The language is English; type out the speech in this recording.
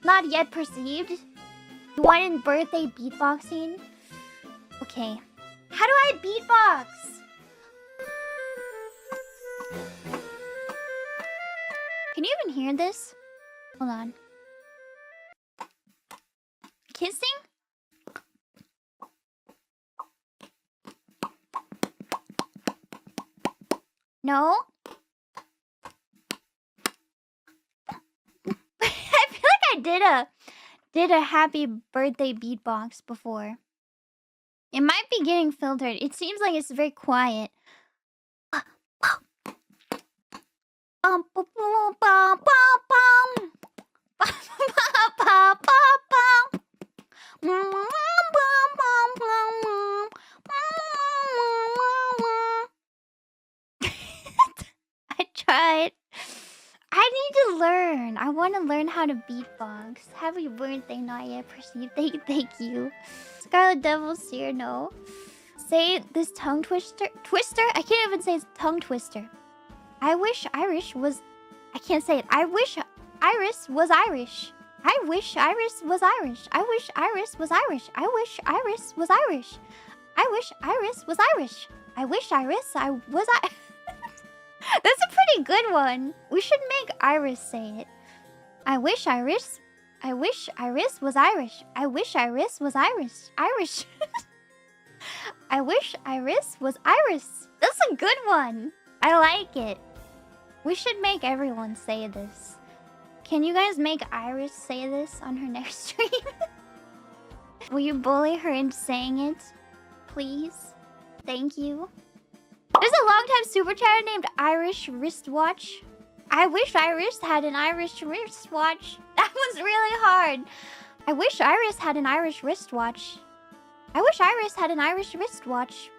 Not yet perceived. You wanted birthday beatboxing? Okay. How do I beatbox? Can you even hear this? Hold on. Kissing? No? I feel like I did a happy birthday beatbox before. It might be getting filtered. It seems like it's very quiet. I tried. I need to learn. I want to learn how to beatbox. Happy birthday, not yet perceived. Thank you. Scarlet Devil Seer, no. Say this tongue twister. Twister? I can't even say it's tongue twister. I wish Irish was... I can't say it. I wish Iris was Irish. I wish Iris was Irish. I wish Iris was Irish. I wish Iris was Irish. I wish Iris was Irish. I wish Iris I was I... That's a pretty good one. We should make Iris say it. I wish Iris was Irish. I wish Iris was Irish. Irish. I wish Iris was Iris. That's a good one. I like it. We should make everyone say this. Can you guys make Iris say this on her next stream? Will you bully her into saying it? Please? Thank you. There's a long-time super chatter named Irish Wristwatch. I wish Iris had an Irish wristwatch. That was really hard. I wish Iris had an Irish wristwatch. I wish Iris had an Irish wristwatch.